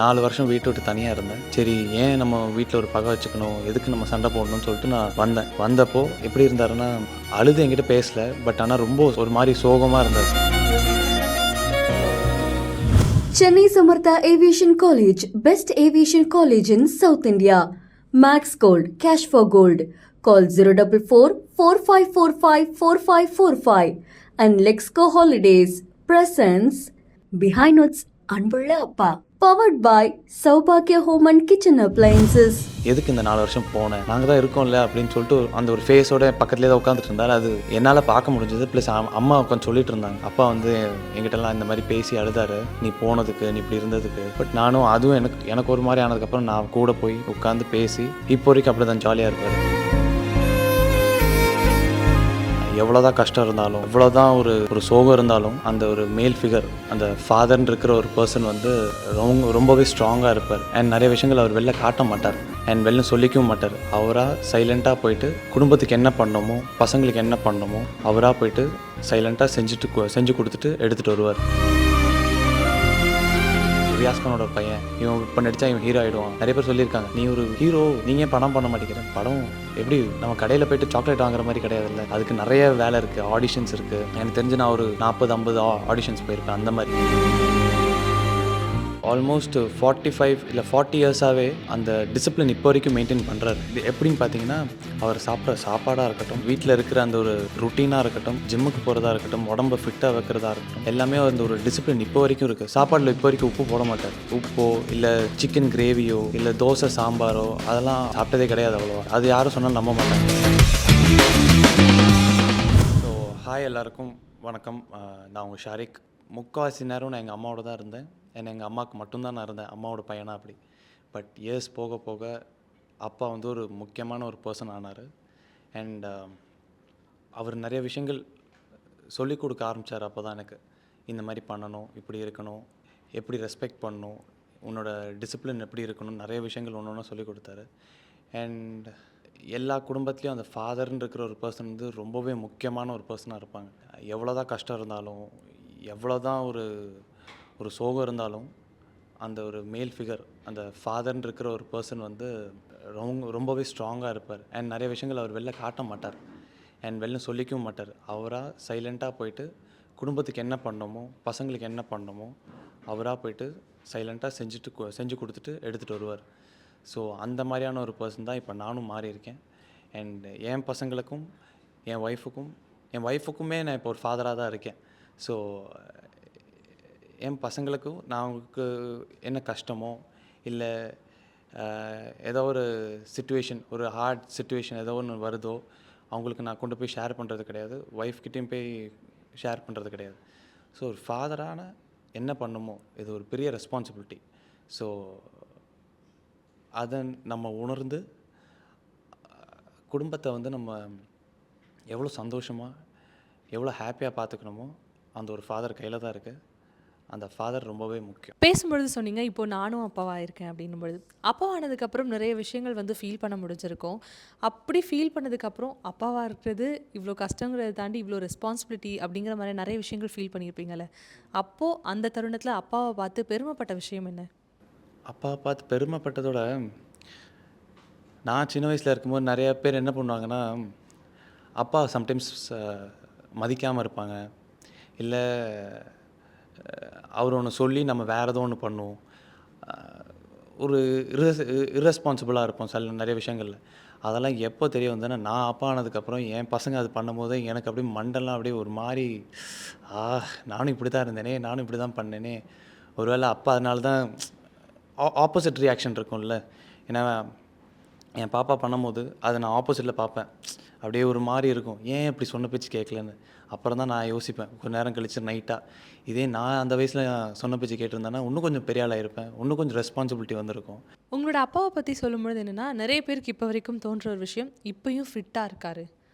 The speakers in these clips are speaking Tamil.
4 வருஷம் வீட்டை விட்டு தனியாக இருந்தேன். சரி ஏன் நம்ம வீட்டில் ஒரு பகை வச்சுக்கணும், எதுக்கு நம்ம சண்டை போடணும்னு சொல்லிட்டு நான் வந்தேன். வந்தப்போ எப்படி இருந்தாருன்னா, அழுது என்கிட்ட பேசல. பட் ஆனால் ரொம்ப ஒரு மாதிரி சோகமாக இருந்தார். Chennai Samartha Aviation College, best aviation college in South India. Max Gold, cash for gold. Call 044 4545 4545. And Lexco Holidays presents Behind Notes அன்புள்ள அப்பா. Powered by Saubhagya Home and Kitchen Appliances. எதுக்கு இந்த 4 வருஷம் போனேன், நாங்கள் தான் இருக்கோம்ல அப்படின்னு சொல்லிட்டு அந்த ஒரு ஃபேஸோட பக்கத்துலேயே தான் உட்காந்துட்டு இருந்தார். அது என்னால் பார்க்க முடிஞ்சது. ப்ளஸ் அம்மா உட்காந்து சொல்லிட்டு இருந்தாங்க. அப்பா வந்து எங்கிட்டலாம் இந்த மாதிரி பேசி அழுதாரு, நீ போனதுக்கு, நீ இப்படி இருந்ததுக்கு. பட் நானும் அதுவும் எனக்கு ஒரு மாதிரி ஆனதுக்கப்புறம் நான் கூட போய் உட்காந்து பேசி இப்போ வரைக்கும் அப்படி தான் ஜாலியாக இருப்பார். எவ்வளோதான் கஷ்டம் இருந்தாலும், எவ்வளோதான் ஒரு சோகம் இருந்தாலும், அந்த ஒரு மேல் ஃபிகர், அந்த ஃபாதர்னு இருக்கிற ஒரு பர்சன் வந்து ரொம்பவே ஸ்ட்ராங்காக இருப்பார். அண்ட் நிறைய விஷயங்கள் அவர் வெளில காட்ட மாட்டார், அண்ட் வெளில சொல்லிக்கவும் மாட்டார். அவராக சைலண்ட்டாக போயிட்டு குடும்பத்துக்கு என்ன பண்ணணுமோ, பசங்களுக்கு என்ன பண்ணணுமோ அவராக போயிட்டு சைலண்ட்டாக செஞ்சு கொடுத்துட்டு எடுத்துகிட்டு வருவார். ரியாஸ்கானோட பையன், இவன் இப்போ நடித்தா இவன் ஹீரோ ஆகிடுவான். நிறைய பேர் சொல்லியிருக்காங்க, நீ ஒரு ஹீரோ, நீங்கள் படம் பண்ண மாட்டேங்கிற. படம் எப்படி நம்ம கடையில் போய்ட்டு சாக்லேட் வாங்குற மாதிரி கிடையாதுல்ல, அதுக்கு நிறைய வேலை இருக்குது, ஆடிஷன்ஸ் இருக்குது. எனக்கு தெரிஞ்சு நான் ஒரு 40-50 ஆடிஷன்ஸ் போயிருக்கேன். அந்த மாதிரி ஆல்மோஸ்ட் 45 இல்லை 40 இயர்ஸாகவே அந்த டிசிப்ளின் இப்போ வரைக்கும் மெயின்டைன் பண்ணுறாரு. இது எப்படின்னு பார்த்தீங்கன்னா, அவர் சாப்பிட்ற சாப்பாடாக இருக்கட்டும், வீட்டில் இருக்கிற அந்த ஒரு ருட்டீனாக இருக்கட்டும், ஜிம்முக்கு போகிறதா இருக்கட்டும், உடம்பை ஃபிட்டாக வைக்கிறதா இருக்கட்டும், எல்லாமே அந்த ஒரு டிசிப்ளின் இப்போ வரைக்கும் இருக்குது. சாப்பாடில் இப்போ வரைக்கும் உப்பு போட மாட்டார். உப்போ இல்லை சிக்கன் கிரேவியோ இல்லை தோசை சாம்பாரோ அதெல்லாம் சாப்பிட்டதே கிடையாது அவ்வளோவா. அது யாரும் சொன்னாலும் நம்ப மாட்டாங்க. ஸோ ஹாய் எல்லாருக்கும் வணக்கம். நான் உங்கள் ஷாரிக். முக்கால்வாசி நேரம் நான் எங்கள் அம்மாவோட தான் இருந்தேன். ஏன்னா எங்கள் அம்மாவுக்கு மட்டும்தான் நான் இருந்தேன், அம்மாவோட பையனா அப்படி. பட் இயர்ஸ் போக போக அப்பா வந்து ஒரு முக்கியமான ஒரு பர்சன் ஆனார். அண்ட் அவர் நிறைய விஷயங்கள் சொல்லிக் கொடுக்க ஆரம்பித்தார். அப்போ தான் எனக்கு இந்த மாதிரி பண்ணணும், இப்படி இருக்கணும், எப்படி ரெஸ்பெக்ட் பண்ணணும், உன்னோட டிசிப்ளின் எப்படி இருக்கணும், நிறைய விஷயங்கள் ஒன்று ஒன்றா சொல்லிக் கொடுத்தாரு. அண்ட் எல்லா குடும்பத்துலேயும் அந்த ஃபாதர்னு இருக்கிற ஒரு பர்சன் வந்து ரொம்பவே முக்கியமான ஒரு பர்சனாக இருப்பாங்க. எவ்வளோ தான் கஷ்டம் இருந்தாலும், எவ்வளோ தான் ஒரு சோகம் இருந்தாலும், அந்த ஒரு மேல் ஃபிகர், அந்த ஃபாதர்னு இருக்கிற ஒரு பர்சன் வந்து ரொம்பவே ஸ்ட்ராங்காக இருப்பார். அண்ட் நிறைய விஷயங்கள் அவர் வெளில காட்ட மாட்டார், அண்ட் வெளில சொல்லிக்கவும் மாட்டார். அவராக சைலண்ட்டாக போயிட்டு குடும்பத்துக்கு என்ன பண்ணணுமோ, பசங்களுக்கு என்ன பண்ணணுமோ அவராக போயிட்டு சைலண்ட்டாக செஞ்சு கொடுத்துட்டு எடுத்துகிட்டு வருவார். ஸோ அந்த மாதிரியான ஒரு பர்சன் தான் இப்போ நானும் மாறி இருக்கேன். அண்ட் என் பசங்களுக்கும் என் ஒய்ஃபுக்குமே நான் இப்போ ஒரு ஃபாதராக தான் இருக்கேன். ஸோ என் பசங்களுக்கும் நான் அவங்களுக்கு என்ன கஷ்டமோ இல்லை ஏதோ ஒரு சிச்சுவேஷன், ஒரு ஹார்ட் சிச்சுவேஷன் ஏதோ ஒன்று வருதோ, அவங்களுக்கு நான் கொண்டு போய் ஷேர் பண்ணுறது கிடையாது, ஒய்ஃப்கிட்டையும் போய் ஷேர் பண்ணுறது கிடையாது. ஸோ ஒரு ஃபாதரான என்ன பண்ணுமோ, இது ஒரு பெரிய ரெஸ்பான்சிபிலிட்டி. ஸோ அதை நம்ம உணர்ந்து குடும்பத்தை வந்து நம்ம எவ்வளோ சந்தோஷமாக, எவ்வளோ ஹாப்பியாக பார்த்துக்கணுமோ அந்த ஒரு ஃபாதர் கையில் தான் இருக்குது. அந்த ஃபாதர் ரொம்பவே முக்கியம். பேசும்பொழுது சொன்னீங்க, இப்போது நானும் அப்பாவாக இருக்கேன் அப்படின்னும் பொழுது, அப்பாவானதுக்கப்புறம் நிறைய விஷயங்கள் வந்து ஃபீல் பண்ண முடிஞ்சிருக்கும். அப்படி ஃபீல் பண்ணதுக்கப்புறம் அப்பாவாக இருக்கிறது இவ்வளோ கஷ்டங்கிறத தாண்டி இவ்வளோ ரெஸ்பான்சிபிலிட்டி அப்படிங்கிற மாதிரி நிறைய விஷயங்கள் ஃபீல் பண்ணியிருப்பீங்கள்ல. அப்போது அந்த தருணத்தில் அப்பாவை பார்த்து பெருமைப்பட்ட விஷயம் என்ன? அப்பாவை பார்த்து பெருமைப்பட்டதோட, நான் சின்ன வயசில் இருக்கும்போது நிறைய பேர் என்ன பண்ணுவாங்கன்னா, அப்பா சம்டைம்ஸ் மதிக்காமல் இருப்பாங்க, இல்லை அவர் ஒன்று சொல்லி நம்ம வேறு ஏதோ ஒன்று பண்ணுவோம், ஒரு இர்ரெஸ்பான்சிபிளாக இருப்போம் சில நிறைய விஷயங்களில். அதெல்லாம் எப்போ தெரிய வந்தேன்னா, நான் அப்பா ஆனதுக்கப்புறம் என் பசங்க அது பண்ணும்போது எனக்கு அப்படியே மண்டெல்லாம் அப்படியே ஒரு மாதிரி, நானும் இப்படி தான் இருந்தேனே, நானும் இப்படி தான் பண்ணேனே. ஒருவேளை அப்பா அதனால தான் ஆப்போசிட் ரியாக்ஷன் இருக்கும்ல. ஏன்னா என் பாப்பா பண்ணும்போது அதை நான் ஆப்போசிட்டில் பார்ப்பேன், அப்படியே ஒரு மாதிரி இருக்கும், ஏன் இப்படி சொன்ன பேச்சு கேட்கலன்னு. அப்புறம் தான் நான் யோசிப்பேன் கொஞ்சம் நேரம் கழித்து நைட்டாக, இதே நான் அந்த வயசில் சொன்ன பேச்சு கேட்டிருந்தேன்னா இன்னும் கொஞ்சம் பெரிய ஆளாக இருப்பேன், இன்னும் கொஞ்சம் ரெஸ்பான்சிபிலிட்டி வந்திருக்கும். உங்களோட அப்பாவை பற்றி சொல்லும்பொழுது என்னென்னா, நிறைய பேருக்கு இப்போ வரைக்கும் தோன்ற ஒரு விஷயம், இப்போயும் ஃபிட்டாக இருக்கார்,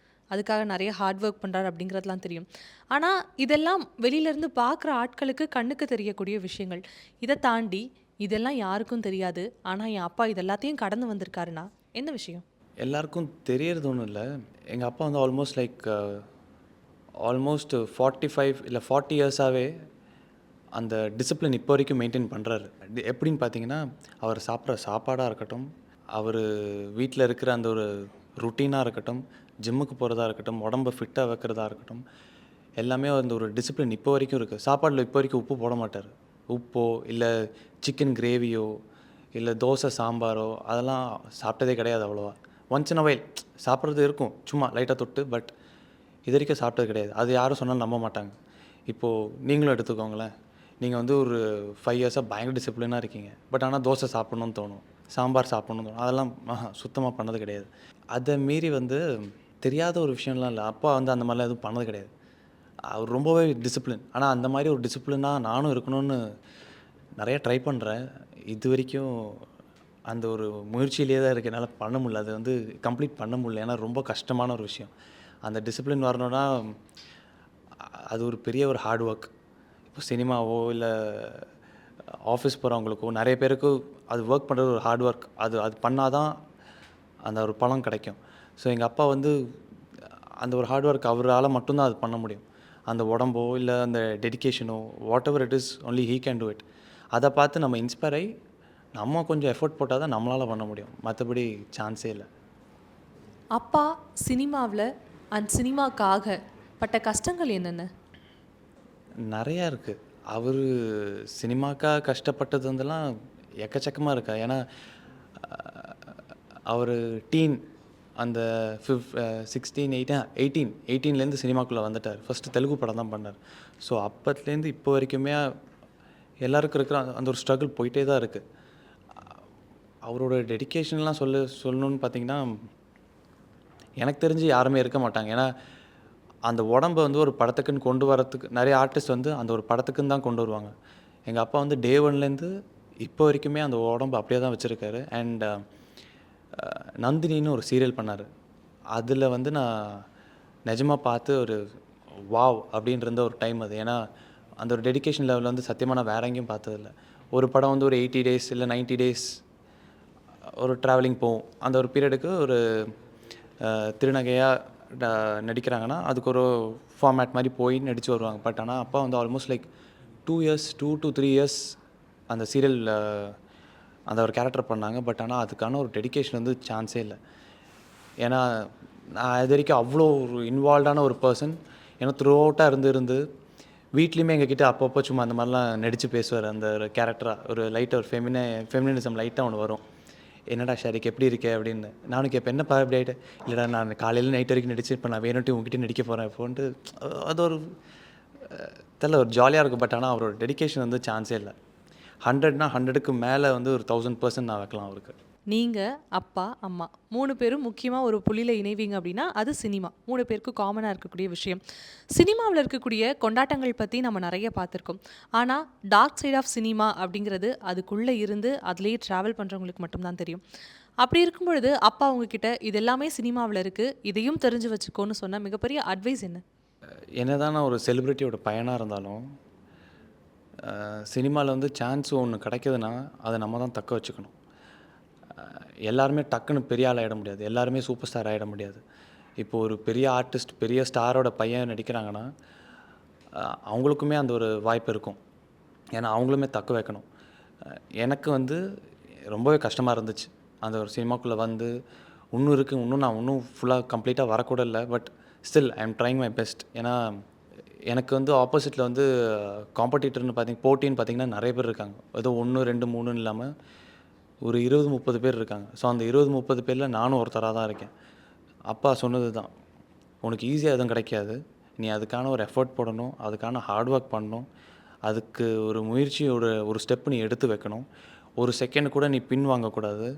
அதுக்காக நிறைய ஹார்ட் ஒர்க் பண்ணுறாரு அப்படிங்கிறதுலாம் தெரியும். ஆனால் இதெல்லாம் வெளியிலேருந்து பார்க்குற ஆட்களுக்கு கண்ணுக்கு தெரியக்கூடிய விஷயங்கள். இதை தாண்டி இதெல்லாம் யாருக்கும் தெரியாது, ஆனால் என் அப்பா இதெல்லாத்தையும் கடந்து வந்திருக்காருன்னா என்ன விஷயம்? எல்லாருக்கும் தெரியறது ஒன்றும் இல்லை. எங்கள் அப்பா வந்து ஆல்மோஸ்ட் 45 இல்லை 40 இயர்ஸாகவே அந்த டிசிப்ளின் இப்போ வரைக்கும் மெயின்டைன் பண்ணுறாரு. எப்படின்னு பார்த்தீங்கன்னா, அவர் சாப்பிட்ற சாப்பாடாக இருக்கட்டும், அவர் வீட்டில் இருக்கிற அந்த ஒரு ருட்டீனாக இருக்கட்டும், ஜிம்முக்கு போகிறதா இருக்கட்டும், உடம்ப ஃபிட்டாக வைக்கிறதா இருக்கட்டும், எல்லாமே அந்த ஒரு டிசிப்ளின் இப்போ வரைக்கும் இருக்குது. சாப்பாடில் இப்போ வரைக்கும் உப்பு போட மாட்டார். உப்போ இல்லை சிக்கன் கிரேவியோ இல்லை தோசை சாம்பாரோ அதெல்லாம் சாப்பிட்டதே கிடையாது அவ்வளோவா. ஒன்ஸ் இன் அ வைல் சாப்பிட்றது இருக்கும், சும்மா லைட்டாக தொட்டு. பட் இது வரைக்கும் சாப்பிட்டது கிடையாது. அது யாரும் சொன்னாலும் நம்ப மாட்டாங்க. இப்போது நீங்களும் எடுத்துக்கோங்களேன். நீங்கள் வந்து ஒரு 5 இயர்ஸாக பயங்கர டிசிப்ளினாக இருக்கீங்க. பட் ஆனால் தோசை சாப்பிட்ணுன்னு தோணும், சாம்பார் சாப்பிட்ணுன்னு தோணும். அதெல்லாம் சுத்தமாக பண்ணது கிடையாது. அதை மீறி வந்து தெரியாத ஒரு விஷயம்லாம் இல்லை. அப்பா வந்து அந்த மாதிரிலாம் எதுவும் பண்ணது கிடையாது. அவர் ரொம்பவே டிசிப்ளின். ஆனால் அந்த மாதிரி ஒரு டிசிப்ளினாக நானும் இருக்கணும்னு நிறைய ட்ரை பண்ணுறேன். இது வரைக்கும் அந்த ஒரு முயற்சியிலே தான் இருக்குது. என்னால் பண்ண முடியல. அது வந்து கம்ப்ளீட் பண்ண முடியல. ஏன்னா ரொம்ப கஷ்டமான ஒரு விஷயம். அந்த டிசிப்ளின் வரணும்னா அது ஒரு பெரிய ஒரு ஹார்ட் ஒர்க். இப்போ சினிமாவோ இல்லை ஆஃபீஸ் போகிறவங்களுக்கோ நிறைய பேருக்கு அது ஒர்க் பண்ணுறது ஒரு ஹார்ட் ஒர்க். அது அது பண்ணால் தான் அந்த ஒரு பலன் கிடைக்கும். ஸோ எங்கள் அப்பா வந்து அந்த ஒரு ஹார்ட் ஒர்க் அவரால் மட்டும்தான் அது பண்ண முடியும். அந்த உடம்போ இல்லை அந்த டெடிகேஷனோ whatever it is only he can do it. அதை பார்த்து நம்ம இன்ஸ்பயர் ஆகி நம்ம கொஞ்சம் எஃபோர்ட் போட்டால் தான் நம்மளால் பண்ண முடியும். மற்றபடி சான்ஸே இல்லை. அப்பா சினிமாவில் அண்ட் சினிமாக்காக பட்ட கஷ்டங்கள் என்னென்ன? நிறையா இருக்குது. அவர் சினிமாக்காக கஷ்டப்பட்டது வந்துலாம் எக்கச்சக்கமாக இருக்கா. ஏன்னா அவர் அந்த 18 சினிமாக்குள்ளே வந்துட்டார். ஃபஸ்ட்டு தெலுங்கு படம் தான் பண்ணார். ஸோ அப்பத்துலேருந்து இப்போ வரைக்குமே எல்லாருக்கும் இருக்கிற அந்த ஒரு ஸ்ட்ரகிள் போயிட்டே தான் இருக்குது. அவரோட டெடிகேஷன்லாம் சொல்லணும்னு பார்த்தீங்கன்னா, எனக்கு தெரிஞ்சு யாருமே இருக்க மாட்டாங்க. ஏன்னா அந்த உடம்பை வந்து ஒரு படத்துக்குன்னு கொண்டு வரத்துக்கு நிறைய ஆர்டிஸ்ட் வந்து அந்த ஒரு படத்துக்குன்னு தான் கொண்டு வருவாங்க. எங்கள் அப்பா வந்து டே ஒன்லேருந்து இப்போ வரைக்குமே அந்த உடம்பு அப்படியே தான் வச்சுருக்காரு. அண்ட் நந்தினின்னு ஒரு சீரியல் பண்ணார். அதில் வந்து நான் நிஜமாக பார்த்து ஒரு வாவ் அப்படின்ற ஒரு டைம் அது. ஏன்னா அந்த ஒரு டெடிகேஷன் லெவலில் வந்து சத்தியமாக நான் வேறு எங்கேயும் பார்த்ததில்ல. ஒரு படம் வந்து ஒரு 80 டேஸ் இல்லை 90 டேஸ் ஒரு ட்ராவலிங் போகும். அந்த ஒரு பீரியடுக்கு ஒரு திருநங்கையாக நடிக்கிறாங்கன்னா அதுக்கு ஒரு ஃபார்மேட் மாதிரி போய் நடித்து வருவாங்க. பட் ஆனால் அப்பா வந்து ஆல்மோஸ்ட் லைக் 2 to 3 இயர்ஸ் அந்த சீரியல் அந்த ஒரு கேரக்டர் பண்ணாங்க. பட் ஆனால் அதுக்கான ஒரு டெடிகேஷன் வந்து சான்ஸே இல்லை. ஏன்னா நான் இது வரைக்கும் அவ்வளோ ஒரு இன்வால்வ்டான ஒரு பர்சன். ஏன்னா த்ரூ அவுட்டாக இருந்து வீட்லேயுமே எங்ககிட்ட அப்பப்போ சும்மா அந்த மாதிரிலாம் நடித்து பேசுவார். அந்த ஒரு கேரக்டராக ஒரு லைட்டாக ஒரு ஃபெமினிசம் லைட்டாக ஒன்று வரும். என்னடா ஷாரிக் எப்படி இருக்கே அப்படின்னு. நானும் கேட்பேன், என்னப்பா இப்படி ஆகிட்டு. இல்லைடா நான் காலையில் நைட் வரைக்கும் நடிச்சு இப்போ நான் வேணும்ட்டு உங்ககிட்ட நடிக்க போகிறேன் இப்போன்ட்டு. அது ஒரு தெரியல, ஒரு ஜாலியாக இருக்கும். பட் ஆனால் அவரோட டெடிகேஷன் வந்து சான்ஸே இல்லை. 100னா 100க்கு மேலே வந்து ஒரு 1000% நான் வைக்கலாம் அவருக்கு. நீங்கள், அப்பா, அம்மா 3 பேரும் முக்கியமாக ஒரு புள்ளியில் இணைவீங்க அப்படின்னா அது சினிமா. 3 பேருக்கும் காமனாக இருக்கக்கூடிய விஷயம். சினிமாவில் இருக்கக்கூடிய கொண்டாட்டங்கள் பற்றி நம்ம நிறைய பார்த்துருக்கோம். ஆனால் டார்க் சைட் ஆஃப் சினிமா அப்படிங்கிறது அதுக்குள்ளே இருந்து அதுலேயே ட்ராவல் பண்ணுறவங்களுக்கு மட்டும்தான் தெரியும். அப்படி இருக்கும் பொழுது அப்பா உங்ககிட்ட இது எல்லாமே சினிமாவில் இருக்குது, இதையும் தெரிஞ்சு வச்சுக்கோன்னு சொன்ன மிகப்பெரிய அட்வைஸ் என்ன? என்னதான் நான் ஒரு செலிப்ரிட்டியோட பையனாக இருந்தாலும் சினிமாவில் வந்து சான்ஸ் ஒன்று கிடைக்குதுன்னா அதை நம்ம தான் தக்க வச்சுக்கணும். எல்லாருமே டக்குன்னு பெரிய ஆள் ஆகிட முடியாது. எல்லாருமே சூப்பர் ஸ்டார் ஆகிட முடியாது. இப்போது ஒரு பெரிய ஆர்டிஸ்ட் பெரிய ஸ்டாரோட பையன் நடிக்கிறாங்கன்னா அவங்களுக்குமே அந்த ஒரு வாய்ப்பு இருக்கும். ஏன்னா அவங்களுமே தக்க வைக்கணும். எனக்கு வந்து ரொம்பவே கஷ்டமாக இருந்துச்சு அந்த ஒரு சினிமாக்குள்ளே வந்து. இன்னும் நான் ஃபுல்லாக கம்ப்ளீட்டாக வரக்கூட இல்லை. But still I am trying my best. ஏன்னா எனக்கு வந்து ஆப்போசிட்டில் வந்து காம்படிட்டர்னு போட்டின்னு பார்த்தீங்கன்னா நிறைய பேர் இருக்காங்க. ஏதோ 1, 2, 3ன்னு இல்லாமல் ஒரு 20-30 பேர் இருக்காங்க. ஸோ அந்த 20-30 பேரில் நானும் ஒருத்தராக தான் இருக்கேன். அப்பா சொன்னது தான், உனக்கு ஈஸியாக எதுவும் கிடைக்காது. நீ அதுக்கான ஒரு எஃபர்ட் போடணும், அதுக்கான ஹார்ட் ஒர்க் பண்ணணும், அதுக்கு ஒரு ஒரு ஸ்டெப் நீ எடுத்து வைக்கணும். ஒரு செகண்ட் கூட நீ பின் வாங்கக்கூடாது.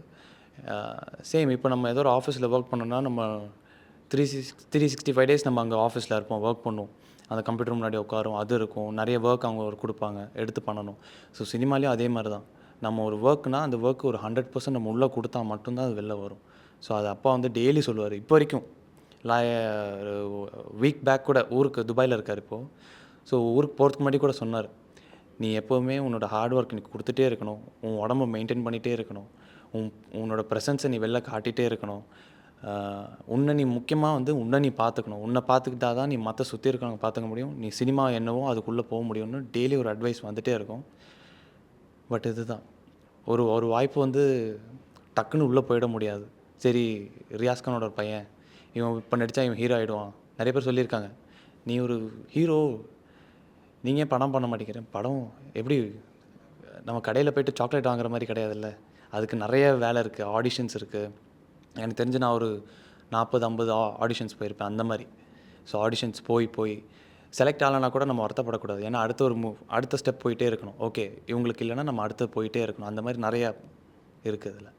சேம் இப்போ நம்ம ஏதோ ஒரு ஆஃபீஸில் ஒர்க் பண்ணோன்னா நம்ம 365 டேஸ் நம்ம அங்கே ஆஃபீஸில் இருப்போம், ஒர்க் பண்ணுவோம். அந்த கம்ப்யூட்டர் முன்னாடி உட்காரும், அது இருக்கும், நிறைய ஒர்க் அவங்க கொடுப்பாங்க, எடுத்து பண்ணணும். ஸோ சினிமாலேயும் அதே மாதிரி தான். நம்ம ஒரு ஒர்க்னால் அந்த ஒர்க்கு ஒரு 100% நம்ம உள்ளே கொடுத்தா மட்டும்தான் அது வெளில வரும். ஸோ அது அப்பா வந்து டெய்லி சொல்லுவார். இப்போ வரைக்கும் வீக் பேக் கூட ஊருக்கு துபாயில் இருக்கார் இப்போது. ஸோ ஊருக்கு போகிறதுக்கு முன்னாடி கூட சொன்னார், நீ எப்போவுமே உன்னோட ஹார்ட் ஒர்க் நீ கொடுத்துட்டே இருக்கணும், உன் உடம்பை மெயின்டைன் பண்ணிகிட்டே இருக்கணும், உன்னோட ப்ரெசன்ஸை நீ வெளில காட்டிகிட்டே இருக்கணும். உன்னை நீ முக்கியமாக வந்து உன்னை நீ பார்த்துக்கணும். உன்னை பார்த்துக்கிட்டா தான் நீ மற்ற சுற்றி இருக்கிறவங்க பார்த்துக்க முடியும். நீ சினிமா என்னவோ அதுக்குள்ளே போக முடியும்னு டெய்லி ஒரு அட்வைஸ் வந்துகிட்டே இருக்கும். பட் இதுதான் ஒரு ஒரு வாய்ப்பு வந்து டக்குன்னு உள்ளே போயிட முடியாது. சரி, ரியாஸ் கானோட ஒரு பையன், இவன் இப்போ நடித்தா இவன் ஹீரோ ஆகிடுவான். நிறைய பேர் சொல்லியிருக்காங்க, நீ ஒரு ஹீரோ, நீங்கள் ஏன் படம் பண்ண மாட்டேங்கிறேன். படம் எப்படி நம்ம கடையில் போய்ட்டு சாக்லேட் வாங்குற மாதிரி கிடையாதுல்ல. அதுக்கு நிறைய வேலை இருக்குது, ஆடிஷன்ஸ் இருக்குது. எனக்கு தெரிஞ்சு நான் ஒரு 40-50 ஆடிஷன்ஸ் போயிருப்பேன் அந்த மாதிரி. ஸோ ஆடிஷன்ஸ் போய் செலக்ட் ஆகலைன்னா கூட நம்ம வருத்தப்படக்கூடாது. ஏன்னா அடுத்த ஸ்டெப் போயிட்டே இருக்கணும். ஓகே, இவங்களுக்கு இல்லைன்னா நம்ம அடுத்து போயிட்டே இருக்கணும். அந்த மாதிரி நிறையா இருக்குது இதில்.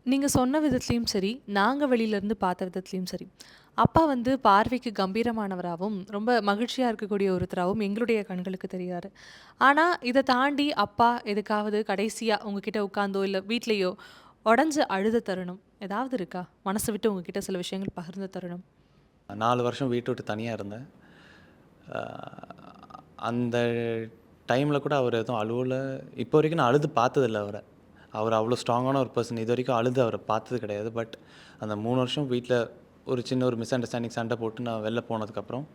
நீங்கள் சொன்ன விதத்துலேயும் சரி, நாங்கள் வெளியிலேருந்து பார்த்த விதத்துலேயும் சரி, அப்பா வந்து பார்வைக்கு கம்பீரமானவராகவும் ரொம்ப மகிழ்ச்சியாக இருக்கக்கூடிய ஒருத்தராகவும் எங்களுடைய கண்களுக்கு தெரியாரு. ஆனால் இதை தாண்டி அப்பா எதுக்காவது கடைசியாக உங்ககிட்ட உட்காந்தோ இல்லை வீட்லேயோ உடஞ்சு அழுத தருணம் ஏதாவது இருக்கா? மனசை விட்டு உங்ககிட்ட சில விஷயங்கள் பகிர்ந்த தருணம்? 4 வருஷம் வீட்டை விட்டு தனியாக இருந்தேன். அந்த டைமில் கூட அவர் எதுவும் அழுவல. இப்போ வரைக்கும் நான் அழுது பார்த்ததில்ல அவரை. அவர் அவ்வளோ ஸ்ட்ராங்கான ஒரு பர்சன். இது வரைக்கும் அழுது அவரை பார்த்தது கிடையாது. பட் அந்த 3 வருஷம் வீட்டில் ஒரு சின்ன ஒரு மிஸ் அண்டர்ஸ்டாண்டிங் சண்டை போட்டு நான் வெளில போனதுக்கப்புறம்,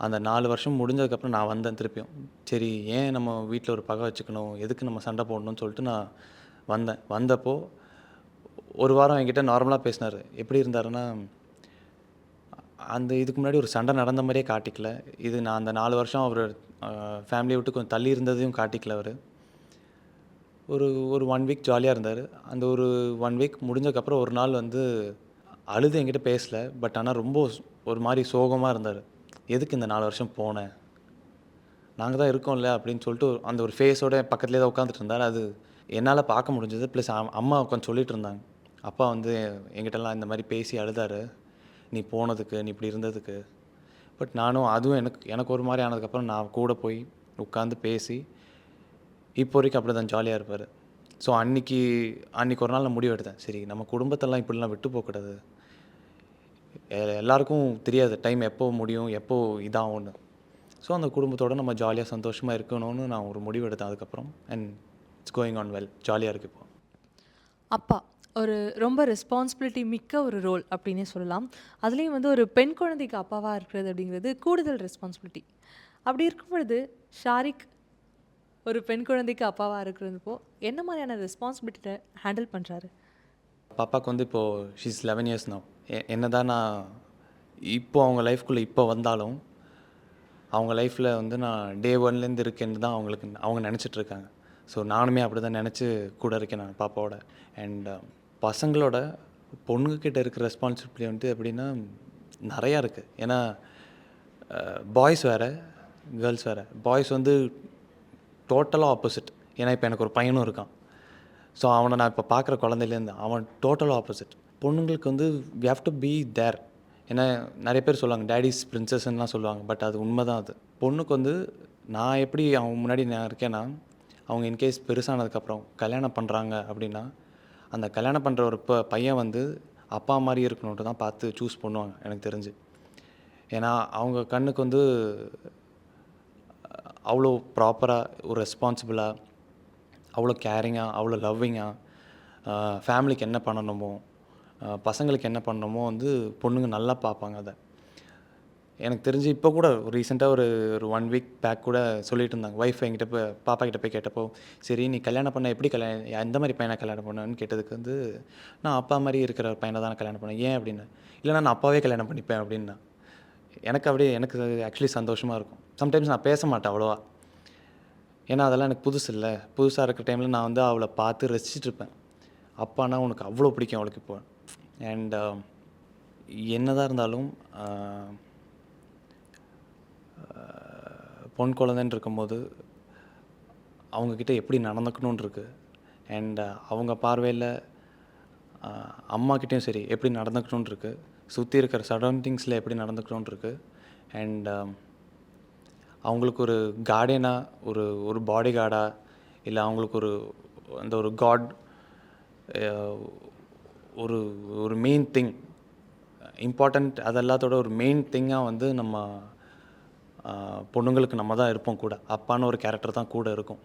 அந்த 4 வருஷம் முடிஞ்சதுக்கப்புறம் நான் வந்தேன் திருப்பியும். சரி, ஏன் நம்ம வீட்டில் ஒரு பகை வச்சுக்கணும், எதுக்கு நம்ம சண்டை போடணும்னு சொல்லிட்டு நான் வந்தப்போ ஒரு வாரம் என்கிட்ட நார்மலாக பேசினார். எப்படி இருந்தாருன்னா, இதுக்கு முன்னாடி ஒரு சண்டை நடந்த மாதிரியே காட்டிக்கல. நான் அந்த 4 வருஷம் அவர் ஃபேமிலியை விட்டு கொஞ்சம் தள்ளி இருந்ததையும் காட்டிக்கல அவர். ஒரு 1 வீக் ஜாலியாக இருந்தார். அந்த ஒரு 1 வீக் முடிஞ்சதுக்கப்புறம் ஒரு நாள் வந்து அழுது என்கிட்ட பேசல. பட் ஆனால் ரொம்ப ஒரு மாதிரி சோகமாக இருந்தார். எதுக்கு இந்த 4 வருஷம் போனேன், நாங்கள் தான் இருக்கோம்ல அப்படின்னு சொல்லிட்டு அந்த ஒரு ஃபேஸோட பக்கத்துலேயே தான் உட்காந்துட்டு இருந்தார். அது என்னால் பார்க்க முடிஞ்சது. ப்ளஸ் அம்மா உட்காந்து சொல்லிட்டு இருந்தாங்க. அப்பா வந்து என்கிட்டலாம் இந்த மாதிரி பேசி அழுதார், நீ போனதுக்கு, நீ இப்படி இருந்ததுக்கு. பட் நானும் அதுவும் எனக்கு ஒரு மாதிரி ஆனதுக்கப்புறம் நான் கூட போய் உட்காந்து பேசி இப்போ வரைக்கும் அப்படி தான் ஜாலியாக இருப்பார். ஸோ அன்றைக்கி ஒரு நாள் நான் முடிவு எடுத்தேன். சரி, நம்ம குடும்பத்தெல்லாம் இப்படிலாம் விட்டு போகக்கூடாது. எல்லாருக்கும் தெரியாது டைம் எப்போ முடியும், எப்போ இதாகும்னு. ஸோ அந்த குடும்பத்தோடு நம்ம ஜாலியாக சந்தோஷமாக இருக்கணும்னு நான் ஒரு முடிவு எடுத்தேன் அதுக்கப்புறம். And it's going on well, ஜாலியாக இருக்குது இப்போ. அப்பா ஒரு ரொம்ப ரெஸ்பான்சிபிலிட்டி மிக்க ஒரு ரோல் அப்படின்னே சொல்லலாம். அதுலேயும் வந்து ஒரு பெண் குழந்தைக்கு அப்பாவாக இருக்கிறது அப்படிங்கிறது கூடுதல் ரெஸ்பான்சிபிலிட்டி. அப்படி இருக்கும் பொழுது ஷாரிக் ஒரு பெண் குழந்தைக்கு அப்பாவாக இருக்கிறப்போ என்ன மாதிரியான ரெஸ்பான்சிபிலிட்டியை ஹேண்டில் பண்ணுறாரு? பாப்பாவுக்கு வந்து இப்போது ஷீஸ் 11 இயர்ஸ் now. என்ன தான் நான் இப்போது அவங்க லைஃப்குள்ளே இப்போ வந்தாலும் அவங்க லைஃப்பில் வந்து நான் டே 1லேருந்து இருக்கேன்னு தான் அவங்க நினச்சிட்ருக்காங்க. ஸோ நானுமே அப்படி தான் நினச்சி கூட இருக்கேன் நான் பாப்பாவோட. அண்ட் பசங்களோட பொண்ணுக்கிட்ட இருக்கிற ரெஸ்பான்சிபிலிட்டி வந்து எப்படின்னா நிறையா இருக்குது. ஏன்னா பாய்ஸ் வேறு, கேர்ள்ஸ் வேறு. பாய்ஸ் வந்து டோட்டலாக ஆப்போசிட். ஏன்னா இப்போ எனக்கு ஒரு பையனும் இருக்கான். ஸோ அவனை நான் இப்போ பார்க்குற குழந்தையிலேருந்து அவன் டோட்டலாக ஆப்போசிட். பொண்ணுங்களுக்கு வந்து we have to be there. ஏன்னா நிறைய பேர் சொல்லுவாங்க டேடிஸ் பிரின்சஸ்லாம் சொல்லுவாங்க. பட் அது உண்மை தான். அது பொண்ணுக்கு வந்து நான் எப்படி அவங்க முன்னாடி நான் இருக்கேன்னா, அவங்க இன்கேஸ் பெருசானதுக்கப்புறம் கல்யாணம் பண்ணுறாங்க அப்படின்னா, அந்த கல்யாணம் பண்ணுற ஒரு பையன் வந்து அப்பா மாதிரி இருக்கணுன்ட்டு தான் பார்த்து சூஸ் பண்ணுவாங்க எனக்கு தெரிஞ்சு. ஏன்னா அவங்க கண்ணுக்கு வந்து அவ்வளோ ப்ராப்பராக, ஒரு ரெஸ்பான்சிபிளாக, அவ்வளோ கேரிங்காக, அவ்வளோ லவ்விங்காக, ஃபேமிலிக்கு என்ன பண்ணணுமோ, பசங்களுக்கு என்ன பண்ணணுமோ வந்து பொண்ணுங்க நல்லா பார்ப்பாங்க அதை. எனக்கு தெரிஞ்சு இப்போ கூட ரீசெண்டாக ஒரு 1 வீக் பேக் கூட சொல்லிட்டு இருந்தாங்க. ஒய்ஃப் என்கிட்ட பாப்பா கிட்ட போய் கேட்டப்போ, சரி நீ கல்யாணம் பண்ண எப்படி எந்த மாதிரி பையனை கல்யாணம் பண்ணணுன்னு கேட்டதுக்கு வந்து, நான் அப்பா மாதிரி இருக்கிற ஒரு பையனை தான் கல்யாணம் பண்ணேன். ஏன் அப்படின்னு, இல்லைனா நான் அப்பாவே கல்யாணம் பண்ணிப்பேன் அப்படின்னா. எனக்கு ஆக்சுவலி சந்தோஷமாக இருக்கும். சம்டைம்ஸ் நான் பேச மாட்டேன் அவ்வளோவா. ஏன்னா அதெல்லாம் எனக்கு புதுசு இல்லை. புதுசாக இருக்கிற டைமில் நான் வந்து அவளை பார்த்து ரசிச்சிட்ருப்பேன். அப்பானா உனக்கு அவ்வளோ பிடிக்கும் அவளுக்கு இப்போ. அண்ட் என்னதான் இருந்தாலும் பொன் குழந்தைன்னு இருக்கும்போது அவங்கக்கிட்ட எப்படி நடந்துக்கணுன்னு இருக்குது. அண்ட் அவங்க பார்வையில் அம்மாக்கிட்டேயும் சரி எப்படி நடந்துக்கணுன்னு இருக்குது. சுற்றி இருக்கிற சரௌண்டிங்ஸில் எப்படி நடந்துக்கணுன்னு இருக்குது. அண்ட் அவங்களுக்கு ஒரு கார்டியனாக, ஒரு பாடி கார்டாக, இல்லை அவங்களுக்கு ஒரு காட், ஒரு மெயின் திங் இம்பார்ட்டண்ட், அது எல்லாத்தோட ஒரு மெயின் திங்காக வந்து நம்ம பொண்ணுங்களுக்கு நம்ம தான் இருப்போம் கூட. அப்பான்னு ஒரு கேரக்டர் தான் கூட இருக்கும்.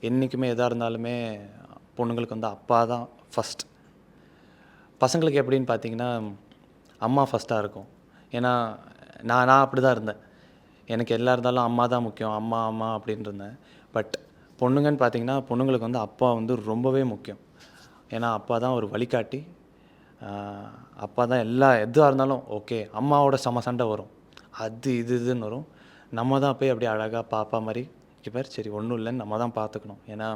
என்றைக்குமே எதாக இருந்தாலுமே பொண்ணுங்களுக்கு வந்து அப்பா தான் ஃபஸ்ட். பசங்களுக்கு எப்படின்னு பார்த்தீங்கன்னா அம்மா ஃபஸ்ட்டாக இருக்கும். ஏன்னா நான் அப்படி தான் இருந்தேன். எனக்கு எல்லாம் இருந்தாலும் அம்மா தான் முக்கியம், அம்மா அம்மா அப்படின்னு இருந்தேன். பட் பொண்ணுங்கன்னு பார்த்தீங்கன்னா பொண்ணுங்களுக்கு வந்து அப்பா வந்து ரொம்பவே முக்கியம். ஏன்னா அப்பா தான் ஒரு வழிகாட்டி. அப்பா தான் எதுவாக இருந்தாலும் ஓகே. அம்மாவோட சண்டை வரும், அது இதுன்னு வரும். நம்ம தான் போய் அப்படியே அழகாக பாப்பா மாதிரி பார் சரி ஒன்றும் இல்லைன்னு நம்ம தான் பார்த்துக்கணும். ஏன்னா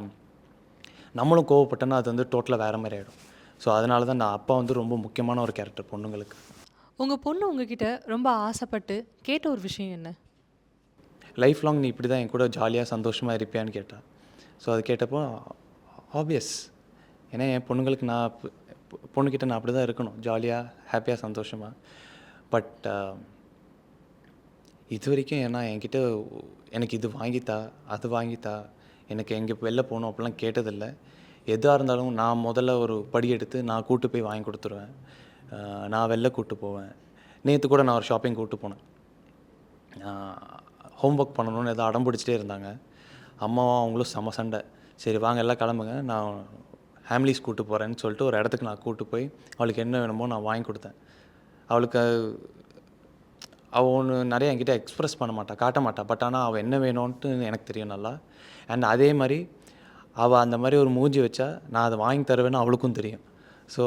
நம்மளும் கோவப்பட்டோன்னா அது வந்து டோட்டலாக வேறு மாதிரி ஆகிடும். ஸோ அதனால தான் நான் அப்பா வந்து ரொம்ப முக்கியமான ஒரு கேரக்டர் பொண்ணுங்களுக்கு. உங்கள் பொண்ணு உங்ககிட்ட ரொம்ப ஆசைப்பட்டு கேட்ட ஒரு விஷயம் என்ன? லைஃப் லாங் நீ இப்படி தான் என் கூட ஜாலியாக சந்தோஷமாக இருப்பியான்னு கேட்டால். ஸோ அது கேட்டப்போ ஆப்வியஸ். ஏன்னா என் பொண்ணுங்களுக்கு நான் பொண்ணுக்கிட்ட நான் அப்படி தான் இருக்கணும், ஜாலியாக ஹாப்பியாக சந்தோஷமாக. பட் இது வரைக்கும் ஏன்னா என்கிட்ட எனக்கு இது வாங்கித்தா அது வாங்கித்தா, எனக்கு எங்கே வெளில போகணும் அப்படிலாம் கேட்டதில்லை. எதாக இருந்தாலும் நான் முதல்ல ஒரு படி எடுத்து நான் கூட்டு போய் வாங்கி கொடுத்துருவேன். நான் வெளில கூப்பிட்டு போவேன். நேற்று கூட நான் ஒரு ஷாப்பிங் கூப்பிட்டு போனேன். ஹோம் ஒர்க் பண்ணணும்னு ஏதோ அடம் பிடிச்சிட்டே இருந்தாங்க. அம்மாவும் அவங்களும் செம சண்டை. சரி வாங்க எல்லாம் கிளம்புங்க, நான் ஃபேமிலிஸ் கூப்பிட்டு போகிறேன்னு சொல்லிட்டு ஒரு இடத்துக்கு நான் கூப்பிட்டு போய் அவளுக்கு என்ன வேணுமோ நான் வாங்கி கொடுத்தேன். அவளுக்கு அவள் ஒன்று நிறைய என்கிட்ட எக்ஸ்ப்ரெஸ் பண்ண மாட்டாள், காட்ட மாட்டாள். பட் ஆனால் அவள் என்ன வேணும்ன்ட்டு எனக்கு தெரியும் நல்லா. அண்ட் அதே மாதிரி அவள் அந்த மாதிரி ஒரு மூஞ்சி வச்சா நான் அதை வாங்கி தருவேன்னு அவளுக்கும் தெரியும். ஸோ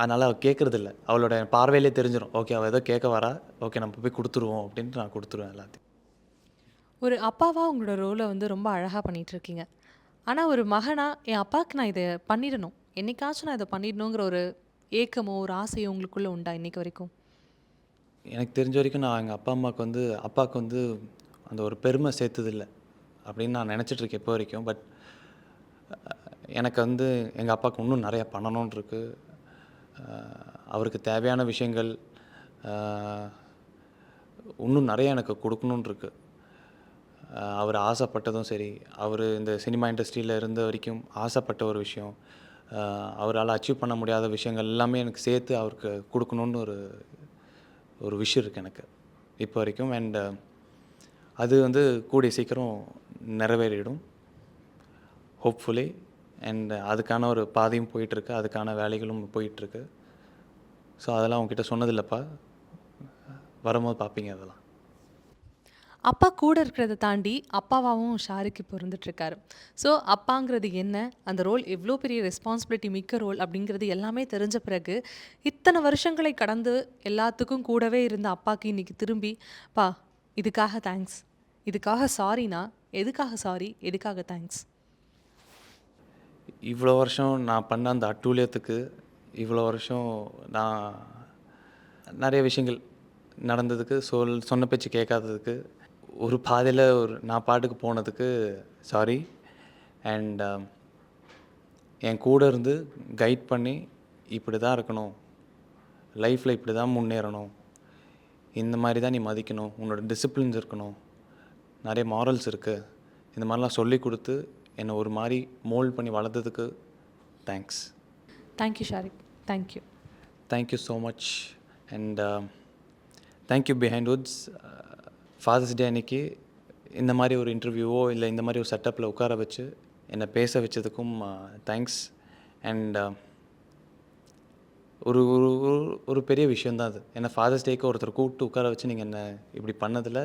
அதனால் அவள் கேட்குறதில்ல. அவளோட பார்வையிலே தெரிஞ்சிடும், ஓகே அவள் ஏதோ கேட்க வரா, ஓகே நம்ம போய் கொடுத்துருவோம் அப்படின்ட்டு நான் கொடுத்துருவேன் எல்லாத்தையும். ஒரு அப்பாவாக உங்களோட ரோலை வந்து ரொம்ப அழகாக பண்ணிகிட்ருக்கீங்க. ஆனால் ஒரு மகனாக என் அப்பாவுக்கு நான் இதை பண்ணிடணும், என்னைக்காச்சும் நான் இதை பண்ணிடணுங்கிற ஒரு ஏக்கமோ ஒரு ஆசையோ உங்களுக்குள்ளே உண்டா இன்றைக்கி வரைக்கும்? எனக்கு தெரிஞ்ச வரைக்கும் நான் எங்கள் அப்பாவுக்கு வந்து அந்த ஒரு பெருமை சேர்த்ததில்லை அப்படின்னு நான் நினச்சிட்ருக்கேன் இப்போ வரைக்கும். பட் எனக்கு வந்து எங்கள் அப்பாவுக்கு இன்னும் நிறையா பண்ணணும்னு இருக்குது. அவருக்கு தேவையான விஷயங்கள் இன்னும் நிறையா எனக்கு கொடுக்கணுன்னு இருக்குது. அவர் ஆசைப்பட்டதும் சரி, அவர் இந்த சினிமா இண்டஸ்ட்ரியில் இருந்த வரைக்கும் ஆசைப்பட்ட ஒரு விஷயம், அவரால் அச்சீவ் பண்ண முடியாத விஷயங்கள் எல்லாமே எனக்கு சேர்த்து அவருக்கு கொடுக்கணுன்னு ஒரு விஷயம் இருக்குது எனக்கு இப்போ வரைக்கும். அண்ட் அது வந்து கூடிய சீக்கிரம் நிறைவேறிடும் ஹோப்ஃபுல்லி. அண்ட் அதுக்கான ஒரு பாதையும் போயிட்டுருக்கு, அதுக்கான வேலைகளும் போயிட்டுருக்கு. ஸோ அதெல்லாம் உங்ககிட்ட சொன்னதில்லைப்பா, வரும்போது பார்ப்பீங்க அதெல்லாம். அப்பா கூட இருக்கிறத தாண்டி அப்பாவாகவும் ஷாருக் இப்போ இருந்துகிட்ருக்காரு. ஸோ அப்பாங்கிறது என்ன, அந்த ரோல் எவ்வளோ பெரிய ரெஸ்பான்சிபிலிட்டி மிக்க ரோல் அப்படிங்கிறது எல்லாமே தெரிஞ்ச பிறகு இத்தனை வருஷங்களை கடந்து எல்லாத்துக்கும் கூடவே இருந்த அப்பாவுக்கு இன்றைக்கி திரும்பி பா இதுக்காக தேங்க்ஸ், இதுக்காக சாரினா எதுக்காக சாரி, எதுக்காக தேங்க்ஸ்? இவ்வளோ வருஷம் நான் பண்ண அந்த அட்டூழியத்துக்கு, இவ்வளோ வருஷம் நான் நிறைய விஷயங்கள் நடந்ததுக்கு, சொன்ன பேச்சு கேட்காததுக்கு, ஒரு பாதையில் நான் பாட்டுக்கு போனதுக்கு சாரி. அண்ட் என் கூட இருந்து கைட் பண்ணி இப்படி தான் இருக்கணும், லைஃப்பில் இப்படி தான் முன்னேறணும், இந்த மாதிரி தான் நீ மதிக்கணும், உன்னோட டிசிப்ளின்ஸ் இருக்கணும், நிறைய மாரல்ஸ் இருக்குது, இந்த மாதிரிலாம் சொல்லி கொடுத்து என்னை ஒரு மாதிரி மோல்ட் பண்ணி வளர்த்ததுக்கு thanks. Thank you Shahrukh, thank you. Thank you so much. And thank you Behindwoods. Father's day அன்றைக்கி இந்த மாதிரி ஒரு இன்டர்வியூவோ இல்லை இந்த மாதிரி ஒரு செட்டப்பில் உட்கார வச்சு என்னை பேச வச்சதுக்கும் தேங்க்ஸ். அண்ட் ஒரு ஒரு ஒரு பெரிய விஷயந்தான் அது. ஏன்னா ஃபாதர்ஸ் டேக்கு ஒருத்தர் கூப்பிட்டு உட்கார வச்சு நீங்கள் என்ன இப்படி பண்ணதில்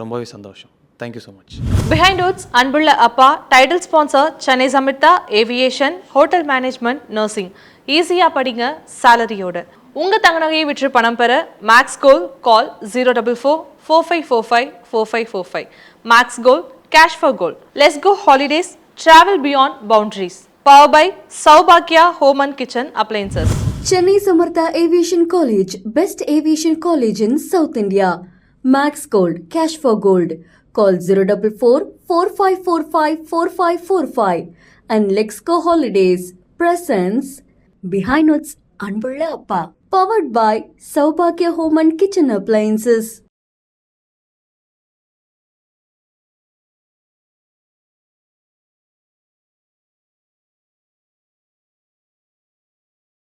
ரொம்பவே சந்தோஷம். Thank you so much. Behindwoods அன்புள்ள அப்பா title sponsor Chennai Samirtha aviation, hotel management, nursing. ஈஸியாக படிங்க சாலரியோட. உங்கள் தங்க நகையை விற்று பணம் பெற Max Gold call 04445454545. Max Gold, cash for gold. Let's go holidays, travel beyond boundaries. Powered by Saubhagya Home and Kitchen Appliances. Chennai Samartha Aviation College, best aviation college in South India. Max Gold, cash for gold. Call 044-4545-4545. And Lexco Holidays presents Behind Woods Anbulla Appa. Powered by Saubhagya Home and Kitchen Appliances.